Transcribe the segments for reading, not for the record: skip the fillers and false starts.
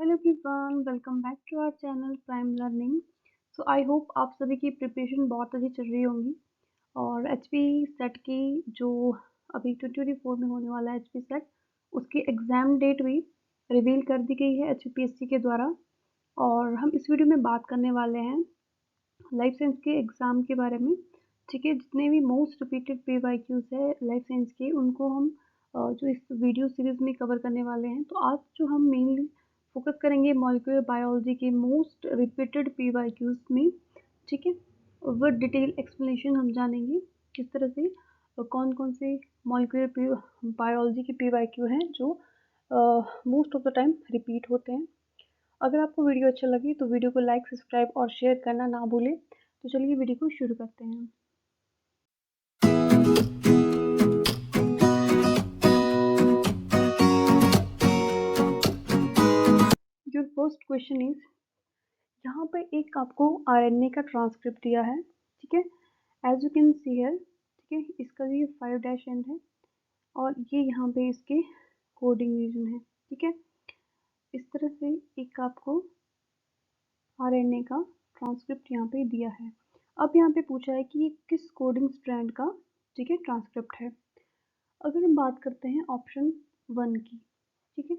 Hello everyone, welcome back to our channel Prime Learning. So I hope आप सभी की preparation बहुत अच्छी चल रही होंगी। और एचपी सेट की जो अभी 2024 में होने वाला है एचपी सेट, उसकी एग्ज़ाम डेट भी रिवील कर दी गई है एचपीएससी के द्वारा। और हम इस वीडियो में बात करने वाले हैं लाइफ साइंस के एग्ज़ाम के बारे में। ठीक है, जितने भी मोस्ट रिपीटेड पीवाईक्यूज़ है लाइफ साइंस के, उनको हम जो इस वीडियो सीरीज़ में कवर करने वाले हैं। तो आज जो हम मेनली फोकस करेंगे मॉलिक्यूलर बायोलॉजी के मोस्ट रिपीटेड पीवाईक्यूज़ में। ठीक है, विद डिटेल एक्सप्लेनेशन हम जानेंगे किस तरह से कौन कौन से मॉलिक्यूलर बायोलॉजी के पीवाईक्यू हैं जो most of the time repeat होते हैं। अगर आपको वीडियो अच्छा लगे तो वीडियो को लाइक, सब्सक्राइब और शेयर करना ना भूलें। तो चलिए वीडियो को शुरू करते हैं। योर फर्स्ट क्वेश्चन इज, यहाँ पर एक आपको आरएनए का ट्रांसक्रिप्ट दिया है। ठीक है, as you can see here. ठीक है, इसका ये 5' एंड है और ये यहाँ पे इसके कोडिंग रीजन है। ठीक है, इस तरह से एक आपको आरएनए का ट्रांसक्रिप्ट यहाँ पे दिया है। अब यहाँ पे पूछा है कि ये किस कोडिंग स्ट्रैंड का, ठीक है, ट्रांसक्रिप्ट है। अगर हम बात करते हैं ऑप्शन 1 की, ठीक है,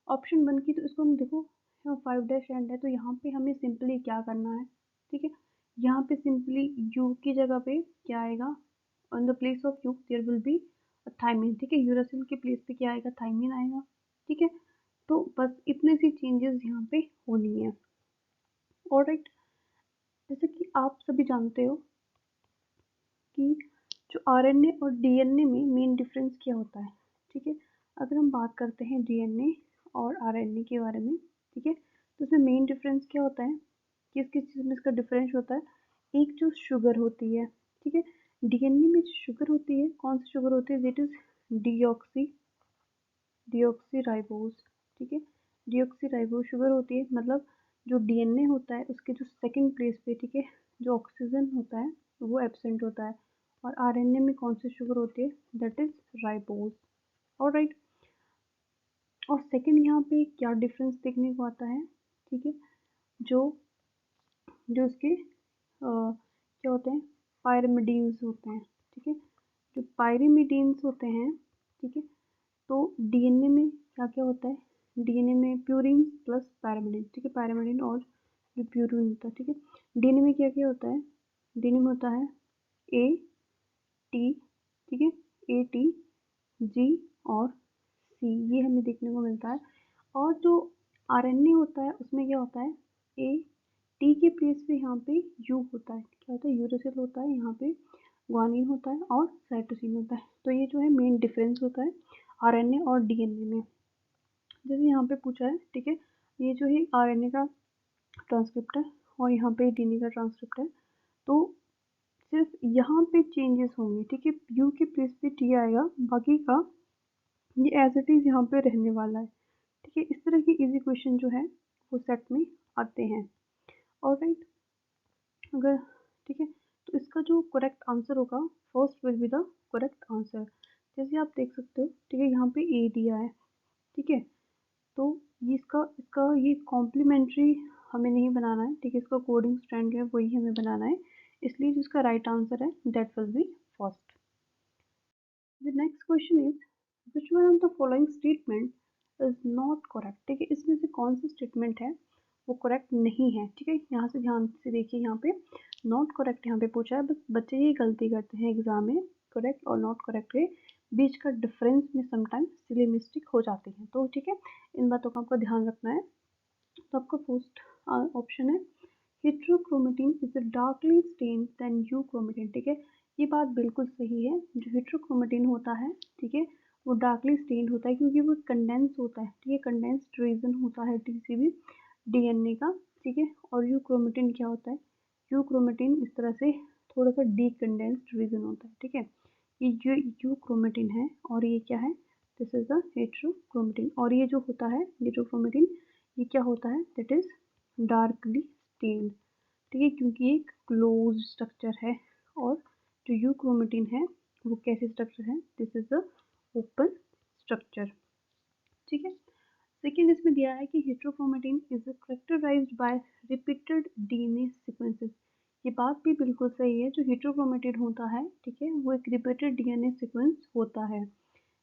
ऑप्शन 1 की, तो इसको हम देखो, यहाँ 5' एंड है, तो यहाँ पे हमें सिंपली क्या करना है। ठीक है, यहाँ पे सिंपली यू की जगह पे क्या आएगा, on the place of U there will be thymine. ठीक है, यूरासिल के प्लेस पे क्या आएगा, थाइमिन आएगा। ठीक है, तो बस इतनी सी चेंजेस यहाँ पे होनी है। ऑलराइट, जैसे कि आप सभी जानते हो कि जो आरएनए और डीएनए में मेन डिफरेंस क्या होता है। ठीक है, अगर हम बात करते हैं डीएनए और आरएनए के बारे में, ठीक है, तो इसमें मेन डिफरेंस क्या होता है, किस किस चीज़ में इसका डिफरेंस होता है। एक जो शुगर होती है, ठीक है, डीएनए में जो शुगर होती है, कौन सी शुगर होती है, दैट इज डीऑक्सी राइबोज। ठीक है, डीऑक्सी राइबोज शुगर होती है। मतलब जो डीएनए होता है उसके जो सेकंड प्लेस पे, ठीक है, जो ऑक्सीजन होता है वो एब्सेंट होता है। और आरएनए में कौन सी शुगर होती है, दैट इज राइबोज। ऑलराइट, और सेकंड यहाँ पे क्या डिफरेंस देखने को आता है, ठीक है, जो जो उसके क्या होते हैं, पायरिमिडीन्स होते हैं। ठीक है, जो पायरिमिडीन्स होते हैं, ठीक है, तो डीएनए में क्या क्या होता है, डीएनए में प्यूरिन प्लस पैरामिडिन। ठीक है, पैरामिडिन और जो प्यूरिन होता है। ठीक है, डीएनए में क्या क्या होता है, डीएनए में होता है ए टी, ठीक है, ए टी जी और सी, ये हमें देखने को मिलता है। और जो आरएनए होता है उसमें क्या होता है, ए टी के प्लेस पे यहाँ पे यू होता है, क्या होता है, यूरेसिल होता है, यहाँ पे ग्वानिन होता है और साइटोसिन होता है। तो ये जो है मेन डिफरेंस होता है आरएनए और डीएनए में। जैसे यहाँ पे पूछा है, ठीक है, ये जो है आरएनए का ट्रांसक्रिप्ट है और यहाँ पे डीएनए का ट्रांसक्रिप्ट है। तो सिर्फ यहाँ पे चेंजेस होंगे। ठीक है, यू के प्लेस पे टी आएगा, बाकी का ये एज इट इज यहाँ पे रहने वाला है। ठीक है, इस तरह के इजी क्वेश्चन जो है वो सेट में आते हैं। ऑलराइट, अगर ठीक है, तो इसका जो करेक्ट आंसर होगा, first will be the correct answer. जैसे आप देख सकते हो, ठीक है, यहाँ पे ए दिया है। ठीक है, तो ये इसका इसका ये कॉम्प्लीमेंट्री हमें नहीं बनाना है। ठीक है, इसका कोडिंग स्ट्रैंड है वही हमें बनाना है, इसलिए जो इसका राइट आंसर है that will B first. The next question is, which one of the following statement is not correct. ठीक है, इसमें से कौन सा स्टेटमेंट है वो करेक्ट नहीं है। ठीक है, यहाँ से ध्यान से देखिए, यहाँ पे नॉट करेक्ट यहाँ पे पूछा है। बस बच्चे ये गलती करते हैं एग्जाम में, करेक्ट और नॉट करेक्ट के बीच का डिफरेंस में समटाइम्स सिली मिस्टेक हो जाती है। तो ठीक है, इन बातों का आपको ध्यान रखना है। तो आपका फर्स्ट ऑप्शन है heterochromatin is darkly stained than euchromatin. ठीक है, ये बात बिल्कुल सही है। जो हेट्रोक्रोमेटिन होता है, ठीक है, वो डार्कली स्टेन्ड होता है क्योंकि वो कंडेंस होता है। ठीक है, कंडेंस्ड रीजन होता है टीसीबी डीएनए का। ठीक है, और यूक्रोमेटिन क्या होता है, यूक्रोमेटिन इस तरह से थोड़ा सा डीकंडेंस्ड रीजन होता है। ठीक है, ये जो यूक्रोमेटिन है और ये क्या है, दिस इज द हेट्रोक्रोमेटिन। और ये जो होता है हेट्रोक्रोमेटिन, ये क्या होता है, दैट इज डार्कली स्टेन्ड। ठीक है, क्योंकि ये एक क्लोज स्ट्रक्चर है। और जो यूक्रोमेटिन है वो कैसे स्ट्रक्चर है, this is the open structure. ठीक है, सेकेंड इसमें दिया है कि heterochromatin is characterised by repeated DNA sequences. ये बात भी बिल्कुल सही है, जो हेट्रोक्रोमेटिन होता है, ठीक है, वो एक रिपीटेड डीएनए सीक्वेंस होता है।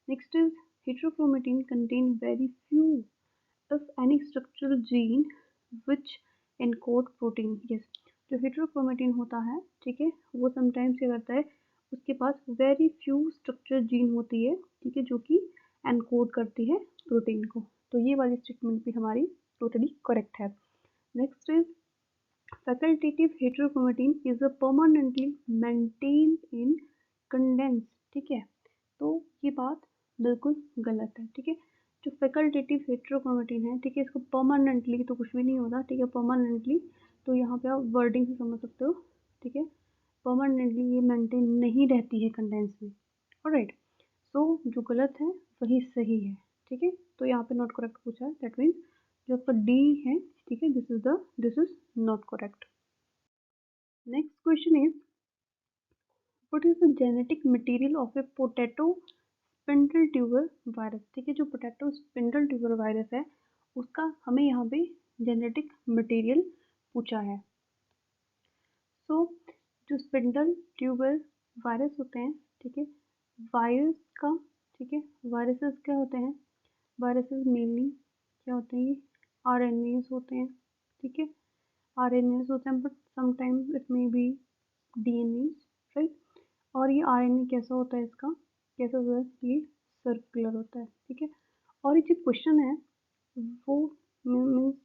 Next is heterochromatin contain very few if any structural gene which encode protein. Yes, जो heterochromatin होता है, ठीक है, वो समटाइम्स क्या करता है, उसके पास वेरी फ्यू स्ट्रक्चर जीन होती है, ठीक है, जो कि एनकोड करती है प्रोटीन को। तो ये वाली स्टेटमेंट भी हमारी टोटली करेक्ट है। Next is facultative heterochromatin is a permanently maintained in condense, ठीक है, तो ये बात बिल्कुल गलत है, ठीक है। जो फैकल्टेटिव हेट्रोक्रोमेटिन है, ठीक है, इसको परमानेंटली तो कुछ भी नहीं होता, ठीक है, परमानेंटली तो यहाँ पे आप वर्डिंग से समझ सकते हो, ठीक है, परमानेंटली ये मेंटेन नहीं रहती है कंडेंस में। ऑलराइट, सो जो गलत है वही सही है, ठीक है। तो यहाँ पे नॉट करेक्ट पूछा है, दैट मीन्स जो आपका डी है, ठीक है, this is not correct. Next question is what is the genetic material of A potato spindle tuber virus, ठीक है, जो पोटैटो स्पिंडल ट्यूबर वायरस है उसका हमें यहाँ पे जेनेटिक मटेरियल पूछा है। सो जो स्पिंडल ट्यूबर वायरस होते हैं, ठीक है, वायरस का, ठीक है, वायरसेस क्या होते हैं, वायरसेस मेनली क्या होते हैं, आरएनएस होते हैं, ठीक है, आरएनएस होते हैं, but sometimes it may be DNA, right. और ये आरएनए कैसा होता है, इसका कैसा होता है, ये सर्कुलर होता है, ठीक है। और ये जो क्वेश्चन है वो मीन्स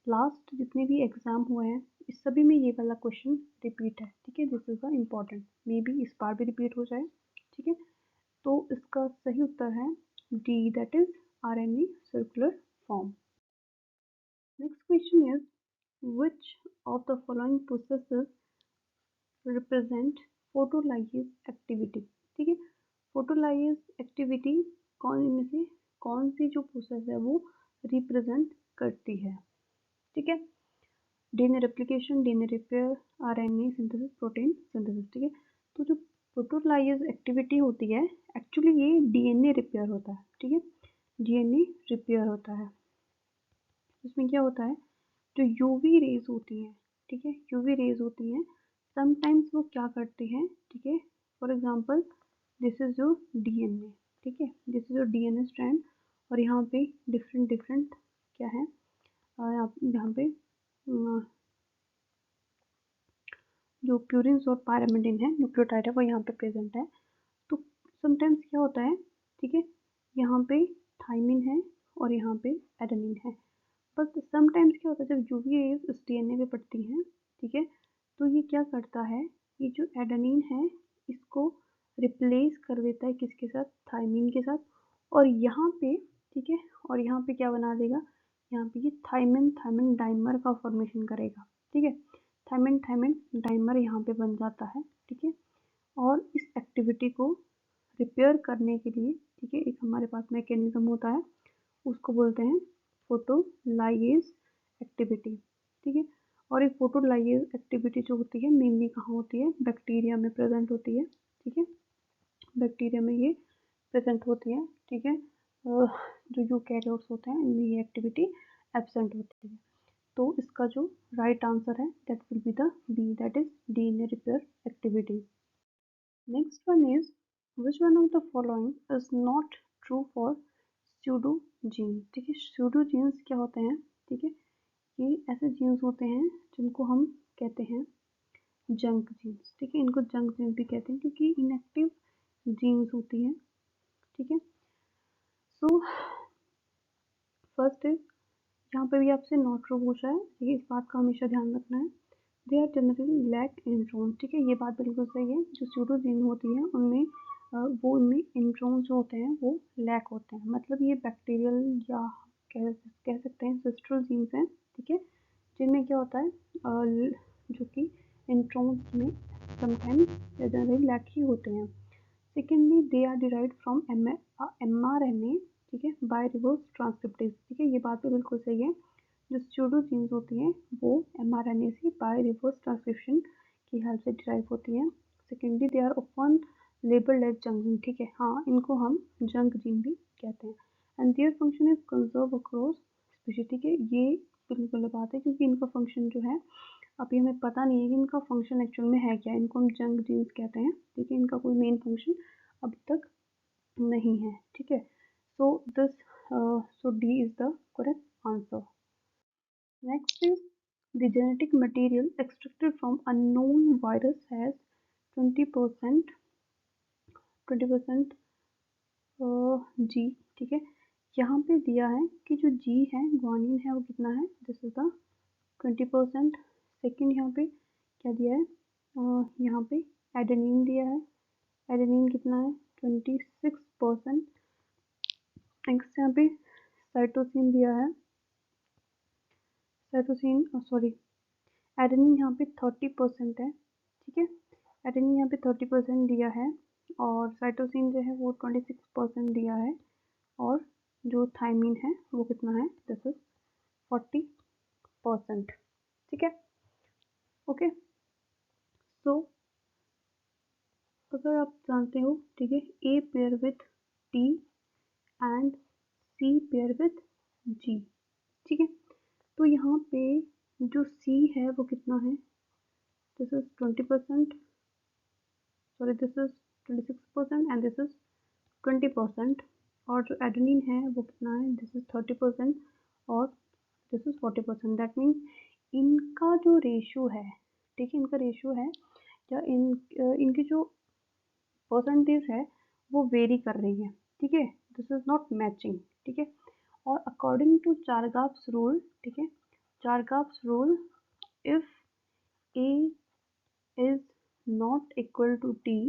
लास्ट जितने भी एग्जाम हुए हैं इस सभी में ये वाला क्वेश्चन रिपीट है, ठीक है, this is the important, may be इस बार भी रिपीट हो जाए, ठीक है। तो इसका सही उत्तर है D, that is RNA circular form. Next question is which of the following processes represent photolysase activity, ठीक है, फोटोलाइज एक्टिविटी कौन इनमें से कौन सी जो प्रोसेस है वो रिप्रेजेंट करती है, ठीक है, DNA replication, DNA repair, RNA synthesis, protein synthesis, ठीक है। तो जो फोटोलाइज एक्टिविटी होती है एक्चुअली ये डीएनए रिपेयर होता है, ठीक है, डीएनए रिपेयर होता है। इसमें क्या होता है, जो यूवी रेज होती हैं, ठीक है, यूवी रेज होती हैं, समटाइम्स वो क्या करती हैं, ठीक है, for example this is your DNA, ठीक है, this is your DNA strand, और यहाँ पे डिफरेंट डिफरेंट क्या है, यहाँ पे जो प्यूरिन्स और पायरामिडिन है, न्यूक्लियोटाइड है, वो यहाँ पे प्रेजेंट है। तो समटाइम्स क्या होता है, ठीक है, यहाँ पे थाइमिन है और यहाँ पे एडेनिन है, बट समटाइम्स क्या होता है जब यूवी रेज इस डीएनए पे पड़ती हैं, ठीक है, तो ये क्या करता है, ये जो एडेनिन है इसको रिप्लेस कर देता है किसके साथ, थाइमिन के साथ, और यहाँ पे, ठीक है, और यहाँ पे क्या बना देगा, यहाँ पे ये थाइमिन थाइमिन डाइमर का फॉर्मेशन करेगा, ठीक है, थाइमिन थाइमिन डाइमर यहाँ पे बन जाता है, ठीक है। और इस एक्टिविटी को रिपेयर करने के लिए, ठीक है, एक हमारे पास मैकेनिज्म होता है, उसको बोलते हैं फोटोलाइएज एक्टिविटी, ठीक है। और ये फोटोलाइएज एक्टिविटी जो होती है मेनली कहाँ होती है, बैक्टीरिया में प्रेजेंट होती है, ठीक है, बैक्टीरिया में ये प्रेजेंट होती है, ठीक है। जो यूकैरियोट्स होते हैं इनमें ये एक्टिविटी एब्सेंट होती है। तो इसका जो राइट आंसर है that will be the B, that is DNA repair activity. Next one is which one of the following is not true for pseudo gene, ठीक है, स्यूडो जीन्स क्या होते हैं, ठीक है, ये ऐसे जीन्स होते हैं जिनको हम कहते हैं जंक जीन्स, ठीक है, इनको जंक जीन्स भी कहते हैं क्योंकि इनएक्टिव जीन्स होती हैं, ठीक है। सो फर्स्ट इज यहाँ पे भी आपसे नॉट ट्रू पूछा है, ठीक है, इस बात का हमेशा ध्यान रखना है, they are generally lack intron, ठीक है, ये बात बिल्कुल सही है, जो स्यूडो जीन होती है उनमें वो उनमें इंट्रोन जो होते हैं वो लैक होते हैं, मतलब ये बैक्टीरियल या कह सकते हैं सिस्टरल जीन्स हैं, ठीक है, जिनमें क्या होता है जो कि इंट्रोन्स में समटाइम्स जनरली लैक ही होते हैं। Secondly they are derived from mRNA, ठीक है, बाय रिवर्स ट्रांसक्रिप्टेज, ठीक है, ये बात तो बिल्कुल सही है, जो स्यूडो जीन्स होती हैं वो mRNA से बाय रिवर्स ट्रांसक्रिप्शन की हेल्प से डिराइव होती हैं। Secondly they are often labelled as junk gene, ठीक है, हाँ इनको हम जंक जीन भी कहते हैं। And their function is conserve across species, ठीक है। ये बिल्कुल बात है क्योंकि इनका फंक्शन जो है अभी हमें पता नहीं है कि इनका फंक्शन एक्चुअल में है क्या, इनको हम जंक जीन्स कहते हैं, ठीक है। इनका कोई मेन फंक्शन अब तक नहीं है, ठीक है। So D is the correct answer. Next is the genetic material extracted from a known virus has 20% जी, ठीक है। यहाँ पे दिया है कि जो जी है ग्वानिन है वो कितना है, दिस इज द 20%। सेकेंड यहाँ पे क्या दिया है, यहाँ पे एडेनिन दिया है, एडेनिन कितना है 26%। नेक्स्ट यहाँ पे साइटोसिन दिया है, साइटोसिन सॉरी एडेनिन यहाँ पे 30% है, ठीक है। एडेनिन यहाँ पे 30% दिया है और साइटोसिन जो है वो 26% दिया है और जो थायमिन है वो कितना है, दिस इज 40%, ठीक है। ओके, सो अगर आप जानते हो, ठीक है, A pair with T and C pair with G, ठीक है। तो यहाँ पे जो सी है वो कितना है, this is 20%, sorry this is 26% and this is 20%। और जो एडेनिन है वो कितना है, दिस इज 30% और दिस इज 40%। दैट मीन्स इनका जो रेशो है, ठीक है, इनका रेशो है या इनकी जो परसेंटेज है वो वेरी कर रही है, ठीक है। दिस इज नॉट मैचिंग, ठीक है। और अकॉर्डिंग टू चारगाफ्स रूल, ठीक है, Chargaff's rule, if A is not equal to T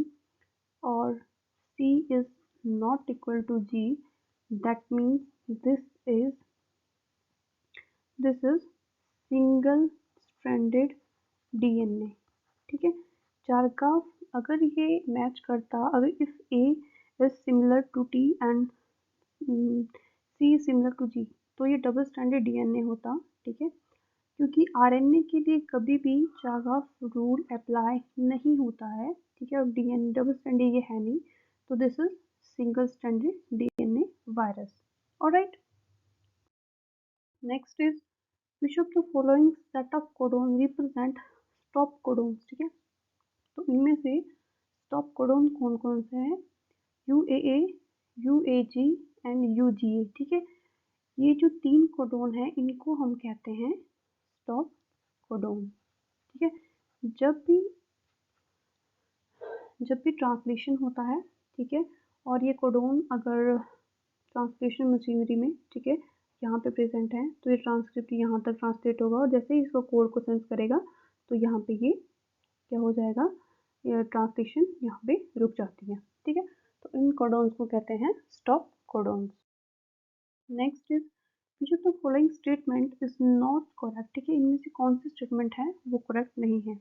or C is not equal to G, that means this is single stranded DNA, ठीक है। चारगाफ अगर ये मैच करता, अगर if A is similar to T and C is similar to G, तो ये double standard DNA होता, ठीक है। क्योंकि आरएनए के लिए कभी भी चारगाफ रूल अप्लाई नहीं होता है, ठीक है। और डीएनए डबल स्टैंडर्ड ये है नहीं, तो this is single standard DNA virus. Alright, next is which of the following set of codon represent stop codon, ठीक है। तो इनमें से स्टॉप कोडोन कौन कौन से हैं, यूएए, यूएजी एंड यूजीए, ठीक है। ये जो 3 कोडोन है इनको हम कहते हैं स्टॉप कोडोन, ठीक है। जब भी ट्रांसलेशन होता है, ठीक है, और ये कोडोन अगर ट्रांसलेशन मशीनरी में, ठीक है, यहाँ पे प्रेजेंट है, तो ये ट्रांसक्रिप्ट यहाँ तक ट्रांसलेट होगा और जैसे ही इसको कोड को सेंस करेगा तो यहाँ पे ये क्या हो जाएगा, ये ट्रांसलेशन यहाँ पे रुक जाती है, ठीक है। तो इन कोडोन्स को कहते हैं stop codons. Next is which of the following statement is not correct, ठीक है। इनमें से कौन सी स्टेटमेंट है वो करेक्ट नहीं है।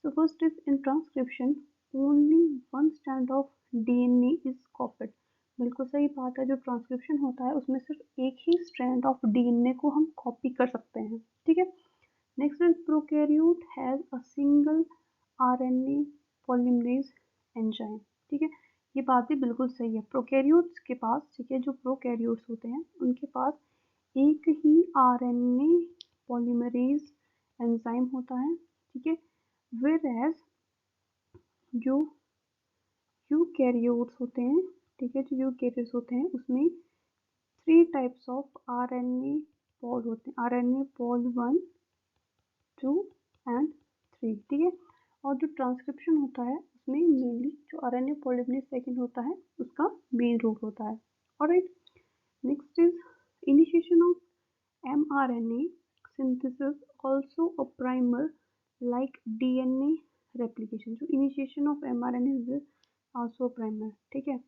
So first is in transcription only one strand of DNA is copied, बिल्कुल सही बात है। जो ट्रांसक्रिप्शन होता है उसमें सिर्फ एक ही स्ट्रैंड ऑफ डीएनए को हम कॉपी कर सकते हैं, ठीक है। Next is prokaryote has a single RNA polymerase enzyme, ठीक है। ये बात भी बिल्कुल सही है। प्रोकैरियोट्स के पास, ठीक है, जो प्रोकैरियोट्स होते हैं उनके पास एक ही आरएनए पॉलीमरेज एंजाइम होता है, ठीक है। whereas जो यूकैरियोट्स होते हैं, ठीक है, जो यूकैरियोट्स होते हैं उसमें 3 टाइप्स ऑफ आरएनए पॉल होते हैं, आरएनए पॉल 1, 2 एंड 3, ठीक है। और जो ट्रांसक्रिप्शन होता है उसमें मेनली जो आरएनए पॉलीमरेज सेकेंड होता है उसका मेन रोल होता है। Alright, next is initiation of mRNA synthesis also a primer like DNA replication, जो initiation of mRNA is also a primer, ठीक है।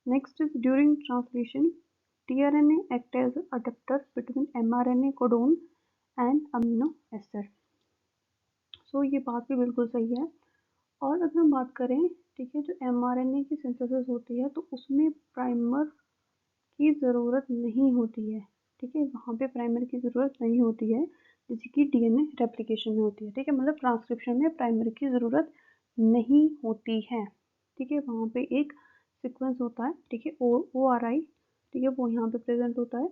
next is during translation tRNA act as adapter between mRNA codon and amino acid, so ये बात भी बिल्कुल सही है। और अगर हम बात करें, ठीक है, जो mRNA की सिंथेसिस होती है तो उसमें प्राइमर की ज़रूरत नहीं होती है, ठीक है। वहाँ पे प्राइमर की ज़रूरत नहीं होती है जैसे कि डीएनए रेप्लिकेशन में होती है, ठीक है। मतलब ट्रांसक्रिप्शन में प्राइमर की ज़रूरत नहीं होती है, ठीक है। वहाँ पे एक सीक्वेंस होता है, ठीक है, ORI ठीक है, वो यहाँ पे प्रेजेंट होता है।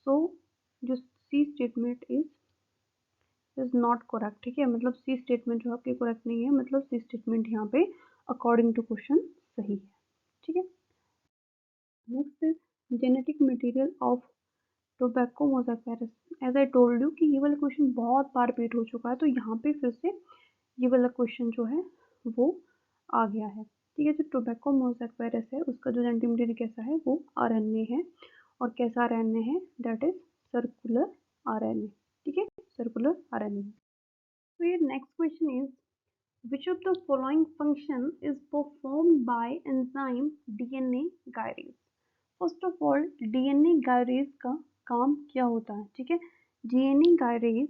सो जो सी स्टेटमेंट इज नॉट करेक्ट, ठीक है, मतलब सी स्टेटमेंट जो आपके करेक्ट नहीं है, मतलब सी स्टेटमेंट यहाँ पे अकॉर्डिंग टू क्वेश्चन सही है, ठीक है। Next is genetic material of tobacco mosaic virus. As I told you कि ये वाला क्वेश्चन बहुत बार रिपीट हो चुका है, तो यहाँ पे फिर से ये वाला क्वेश्चन जो है वो आ गया है, ठीक है। जो टोबैको मोज़ेक वायरस है उसका जो जेनेटिक मटेरियल कैसा है, वो आरएनए है। और कैसा आरएनए है, दैट इज सर्कुलर आरएनए, ठीक है, सर्कुलर आरएनए। तो ये next question is which of the following function is performed by enzyme DNA gyrase? First of all DNA gyrase का काम क्या होता है, ठीक है। डीएनए गायरेज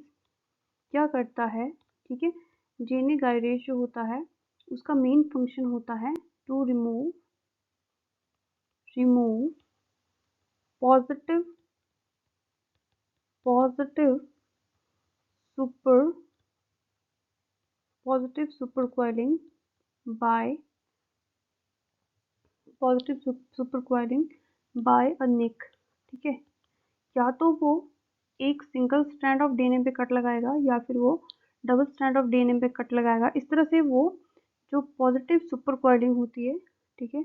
क्या करता है, ठीक है। डीएनए गायरेज जो होता है उसका मेन फंक्शन होता है टू रिमूव पॉजिटिव सुपरक्वाइलिंग बाय अ निक, ठीक है। या तो वो एक सिंगल स्ट्रैंड ऑफ डीएनए पे कट लगाएगा या फिर वो डबल स्ट्रैंड ऑफ डीएनए पे कट लगाएगा। इस तरह से वो जो पॉजिटिव सुपर क्वाइलिंग होती है, ठीक है,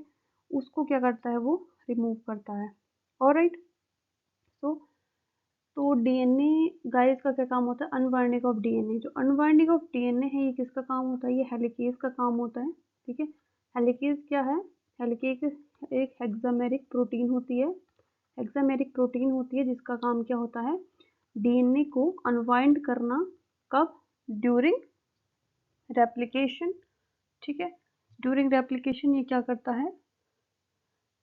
उसको क्या करता है, वो रिमूव करता है। ऑलराइट, तो डीएनए गाइस का क्या काम होता है, अनवाइंडिंग ऑफ डीएनए। जो अनवाइंडिंग ऑफ डीएनए है ये किसका काम होता है, ये हेलिकेज का काम होता है, ठीक है। हेलिकेज क्या है, हेलिकेज एक हेक्सामेरिक प्रोटीन होती है, हेक्सामेरिक प्रोटीन होती है जिसका काम क्या होता है, डीएनए को अनवाइंड करना। कब, ड्यूरिंग रेप्लिकेशन, ठीक है। ड्यूरिंग रेप्लिकेशन ये क्या करता है,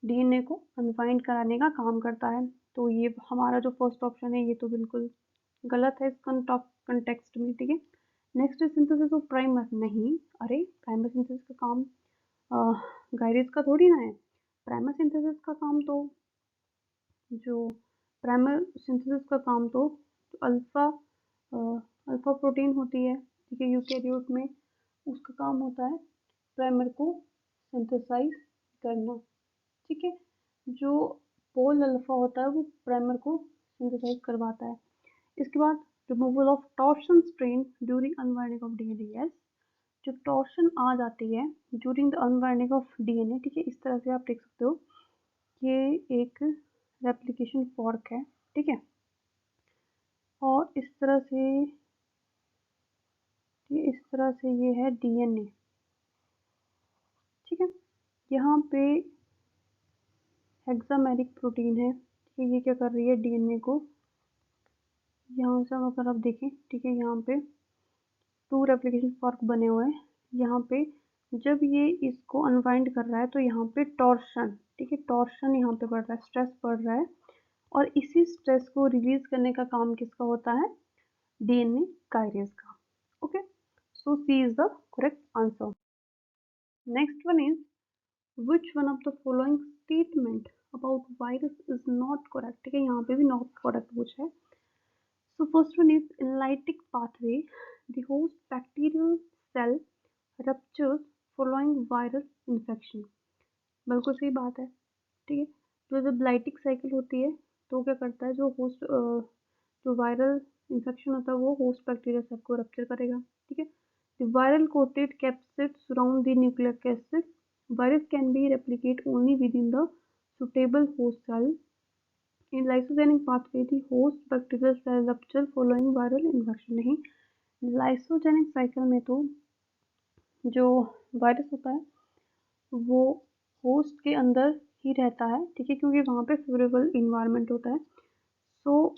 डीएनए को अनवाइंड कराने का काम करता है। तो ये हमारा जो फर्स्ट ऑप्शन है ये तो बिल्कुल गलत है इस कंटेक्स्ट में, ठीक है। नेक्स्ट है सिंथेसिस ऑफ प्राइमर। नहीं, अरे प्राइमर सिंथेसिस का काम गायरेज का थोड़ी ना है। प्राइमर सिंथेसिस का काम तो जो प्राइमर सिंथेसिस का काम तो अल्फा प्रोटीन होती है, ठीक है, यूकेरियोट में उसका काम होता है प्राइमर को सिंथेसाइज करना, ठीक है। जो पोल अल्फा होता है वो प्राइमर को सिंथेसाइज करवाता है। इसके बाद removal of torsion strain during unwinding of DNA. Yes, जो टॉर्शन आ जाती है during the unwinding of DNA, ठीक है, इस तरह से आप देख सकते हो ये एक रेप्लिकेशन फॉर्क है, ठीक है। और इस तरह से ये है डीएनए, ठीक है। यहाँ पे हेक्सामेरिक प्रोटीन है, ठीक है, ये क्या कर रही है, डीएनए को यहाँ से अगर आप देखें, ठीक है, यहाँ पे 2 रेप्लिकेशन फॉर्क बने हुए हैं। यहाँ पे जब ये इसको अनवाइंड कर रहा है तो यहाँ पे टॉर्शन, ठीक है, टॉर्शन यहाँ पे बढ़ रहा है, स्ट्रेस बढ़ रहा है। और इसी स्ट्रेस को रिलीज करने का काम किसका होता है, डीएनए गायरेज का। Okay, so C is the correct answer. Next one is which one of the following statement about virus is not correct, ठीक है, यहाँ पे भी नॉट करेक्ट पूछा है। So first one is in lytic pathway, the host bacterial cell ruptures following viral infection। बिल्कुल सही बात है, ठीक है। तो जब लाइटिक साइकिल होती है तो क्या करता है, जो होस्ट जो वायरल इन्फेक्शन होता है वो होस्ट बैक्टीरिया सेल को रप्चर करेगा, ठीक है। The viral coated capsid surround the nucleic acid. Virus can be replicate only within the suitable host cell. In lysogenic pathway, the host bacterial cell rupture following viral infection। नहीं, lysogenic cycle में तो जो virus होता है वो host के अंदर ही रहता है, ठीक है, क्योंकि वहाँ पे फेवरेबल इन्वायरमेंट होता है। सो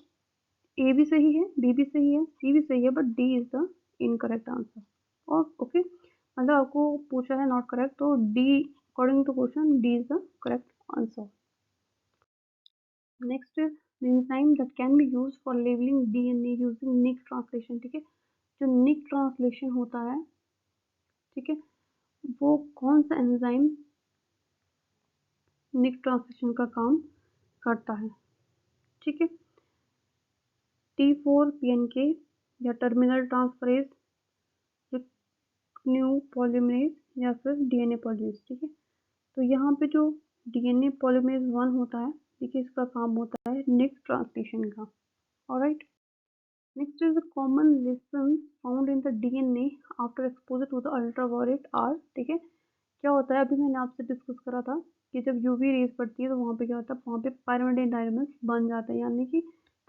ए भी सही है, बी भी सही है, सी भी सही है, but D is the incorrect answer. और ओके, मतलब आपको पूछा है नॉट करेक्ट, तो D according to question D is the correct answer. Next is the enzyme that can be used for labeling DNA using nick translation, ठीक है। जो निक translation होता है, ठीक है, वो कौन सा एंजाइम निक ट्रांसलेशन का काम करता है, ठीक है। T4PNK या टर्मिनल ट्रांसफरेज, न्यू पॉलीमरेज या फिर डीएनए पॉलीमरेज, ठीक है। तो यहाँ पे जो डीएनए पॉलीमरेज 1 होता है देखिए इसका काम होता है नेक्स्ट ट्रांसलेशन का। Alright, next is the common lesion found in the DNA after exposure to the ultraviolet R. ठीक है, क्या होता है, अभी मैंने आपसे डिस्कस करा था कि जब यूवी रेज पड़ती है तो वहाँ पे क्या होता है, वहाँ पे पायरिमिडाइन डायमर्स बन जाते हैं, यानी कि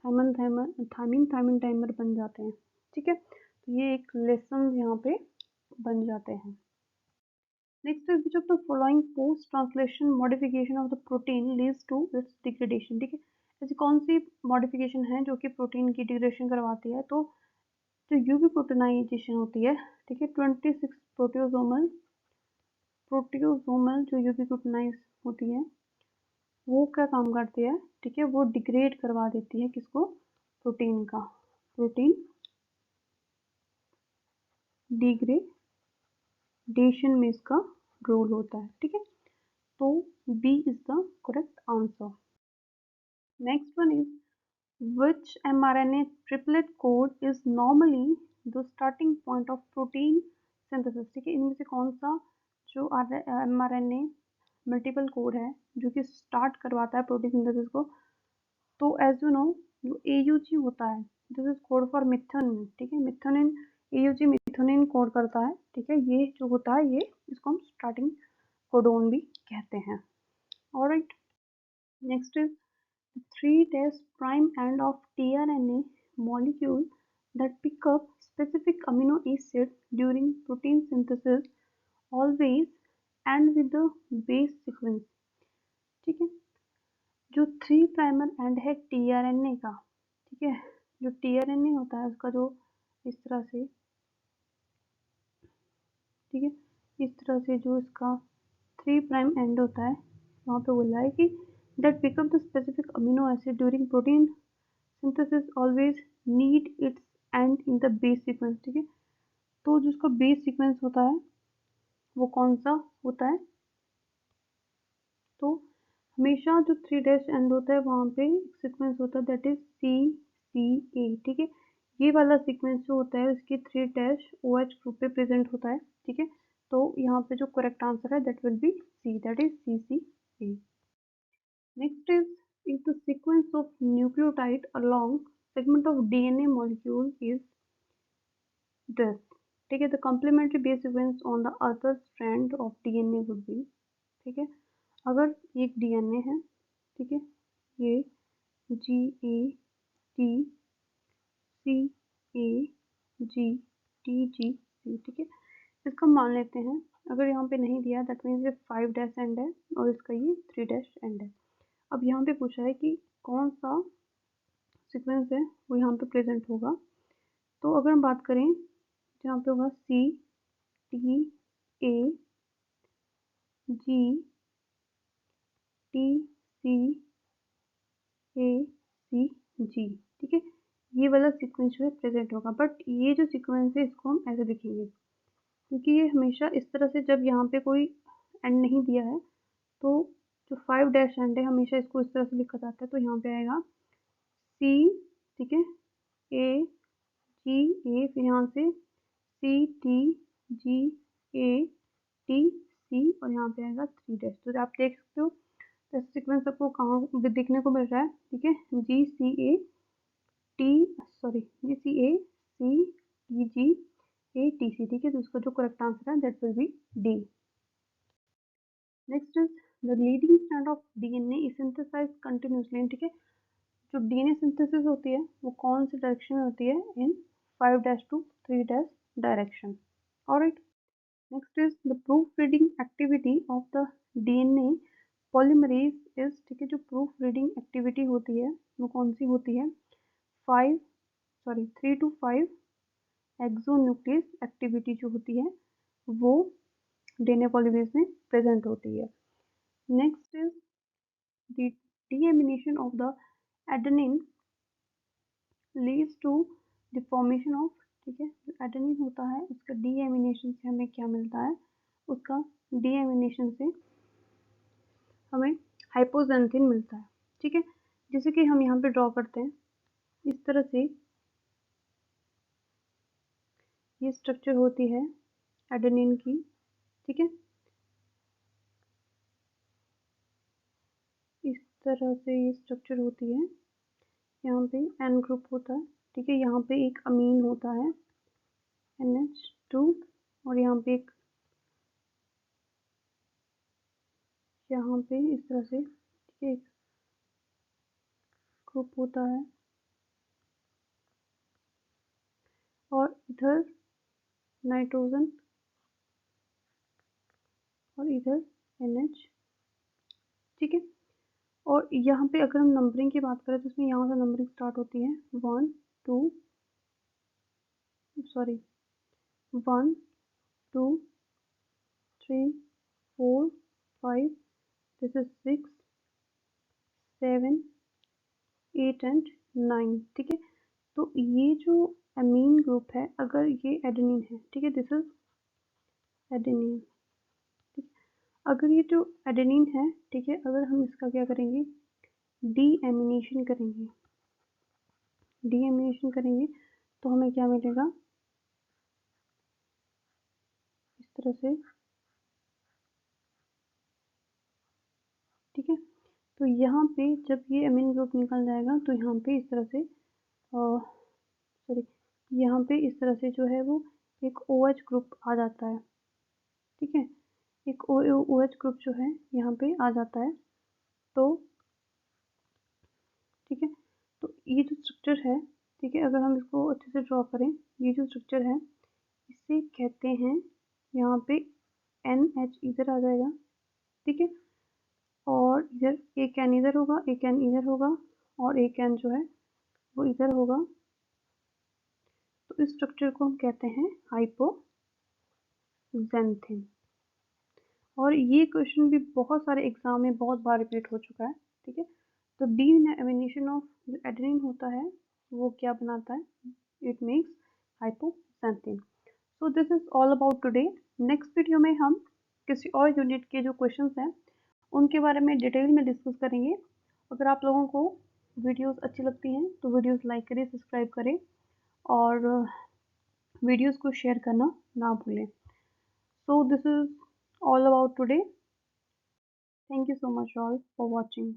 थायमिन टाइमर बन जाते हैं। ठीक है, तो ये एक लेसन यहाँ पे बन जाते हैं। Next is which of the following post translation modification of the protein leads to its degradation. ठीक है, ऐसी कौन सी मॉडिफिकेशन है जो कि प्रोटीन की डिग्रेडेशन करवाती है, तो जो यूवी प्रोटीनाइजेशन होती है, ठीक है, 26 प्रोटियोसोमल जो यूवी प्रोटीनाइज होती है वो क्या काम करती है, ठीक है, वो डिग्रेड करवा देती है किसको, प्रोटीन का, प्रोटीन डिग्रेडेशन में इसका रोल होता है। ठीक है, तो B is the correct answer. Next one is which mRNA triplet code is normally the starting point of protein synthesis। ठीक है, इनमें से कौन सा जो mRNA मल्टीपल कोड है जो कि स्टार्ट करवाता है प्रोटीन सिंथेसिस को, तो एज यू नो जो AUG होता है दिस इज कोड फॉर मिथोनिन। ठीक है, मिथोनिन AUG मिथोनिन कोड करता है। ठीक है, ये जो होता है ये इसको हम स्टार्टिंग कोडोन भी कहते हैं। Alright, next is 3' prime end of tRNA molecule that pick up specific amino acid during protein synthesis always end with the base sequence। ठीक है, जो 3 प्राइमर एंड है tRNA का, ठीक है, जो tRNA होता है उसका जो इस तरह से, ठीक है, इस तरह से जो इसका 3 प्राइम एंड होता है वहाँ पे बोला है कि that pick up the specific amino acid during protein synthesis always need its end in the base sequence। ठीक है, तो जो उसका बेस सीक्वेंस होता है वो कौन सा होता है, तो हमेशा जो 3' एंड होता है वहाँ पे सीक्वेंस होता है दैट इज CCA। ठीक है, ये वाला सीक्वेंस जो होता है उसकी 3' OH ग्रुप पे प्रेजेंट होता है। ठीक है, तो यहाँ पे जो करेक्ट आंसर है that will be C, that is CCA। Next is the sequence of nucleotide along segment of DNA molecule is this। ठीक है, the complementary base sequence on the other strand of DNA would be। ठीक है, अगर एक DNA है, ठीक है, ये GATCAGTGC। ठीक है, इसका मान लेते हैं, अगर यहाँ पे नहीं दिया दैट मीन्स ये 5' एंड है और इसका ये 3' एंड है। अब यहाँ पे पूछा है कि कौन सा सीक्वेंस है वो यहाँ पे प्रेजेंट होगा, तो अगर हम बात करें यहाँ पे होगा CTAGTCACG। ठीक है, ये वाला सीक्वेंस जो है प्रेजेंट होगा, बट ये जो सीक्वेंस है इसको हम ऐसे लिखेंगे क्योंकि ये हमेशा इस तरह से, जब यहाँ पे कोई एंड नहीं दिया है तो जो 5' एंड है हमेशा इसको इस तरह से लिखा जाता है, तो यहाँ पे आएगा C, ठीक है, AGA, फिर यहाँ से CTGATC और यहाँ पे आएगा 3'। तो आप देख सकते हो तो सीक्वेंस आपको कहाँ देखने को मिल रहा है। ठीक है, GCATCEGATC। ठीक है, तो उसका जो करेक्ट आंसर है that will be D. Next is the leading strand of DNA is synthesised continuously. ठीक है, जो DNA सिंथेसिस होती है वो कौन से डायरेक्शन में होती है, इन 5' to 3' direction. Alright, next is the proof reading activity of the DNA polymerase is. ठीक है, जो प्रूफ रीडिंग एक्टिविटी होती है वो कौन सी होती है, 3 to 5 एक्सोन्यूक्लियस एक्टिविटी जो होती है वो DNA पॉलीमरेज में प्रेजेंट होती है। Next is the deamination of the adenine leads to the formation of. ठीक है, जो एडेनिन होता है उसका डीएमिनेशन से हमें क्या मिलता है, उसका डीएमिनेशन से हमें हाइपोजेंथिन मिलता है। ठीक है, जैसे कि हम यहाँ पे ड्रॉ करते हैं इस तरह से, ये स्ट्रक्चर होती है एडेनिन की। ठीक है, इस तरह से ये स्ट्रक्चर होती है। यहाँ पे एन ग्रुप होता है, ठीक है। यहाँ पे एक अमीन होता है NH2 और यहाँ पे एक, यहाँ पे इस तरह से, ठीक है, एक ग्रुप होता है और इधर नाइट्रोजन और इधर NH, ठीक है। और यहाँ पे अगर हम नंबरिंग की बात करें तो इसमें यहाँ से नंबरिंग स्टार्ट होती है 1 2 सॉरी 1 2 3 4 5, दिस इज 6 7 8 एंड 9, ठीक है। तो ये जो अमीन ग्रुप है, अगर ये एडेनिन है, ठीक है, दिस इज एडेनिन, ठीक है। अगर ये जो एडेनिन है, ठीक है, अगर हम इसका क्या करेंगे, डीएमिनेशन करेंगे, डीएमिनेशन करेंगे तो हमें क्या मिलेगा, इस तरह से, ठीक है। तो यहाँ पे जब ये अमीन ग्रुप निकल जाएगा तो यहाँ पे इस तरह से, सॉरी, यहाँ पे इस तरह से जो है वो एक OH ग्रुप आ जाता है, ठीक है। एक OH ग्रुप जो है यहाँ पे आ जाता है। तो ठीक है, तो ये जो स्ट्रक्चर है, ठीक है, अगर हम इसको अच्छे से ड्रॉ करें, ये जो स्ट्रक्चर है इसे कहते हैं, यहाँ पे NH इधर आ जाएगा, ठीक है, और इधर एक N इधर होगा, एक N इधर होगा और एक N जो है वो इधर होगा। तो इस स्ट्रक्चर को हम कहते हैं हाइपोजेंथिन। और ये क्वेश्चन भी बहुत सारे एग्जाम में बहुत बार रिपीट हो चुका है, ठीक है। तो डीएमिनेशन ऑफ एडेनिन होता है वो क्या बनाता है, it makes hypoxanthine. So this is all about today. Next video में हम किसी और यूनिट के जो क्वेश्चंस हैं उनके बारे में डिटेल में डिस्कस करेंगे। अगर आप लोगों को वीडियोस अच्छी लगती हैं तो वीडियोस लाइक करें, सब्सक्राइब करें और वीडियोस को शेयर करना ना भूलें। सो this is all about today. Thank you so much all for watching.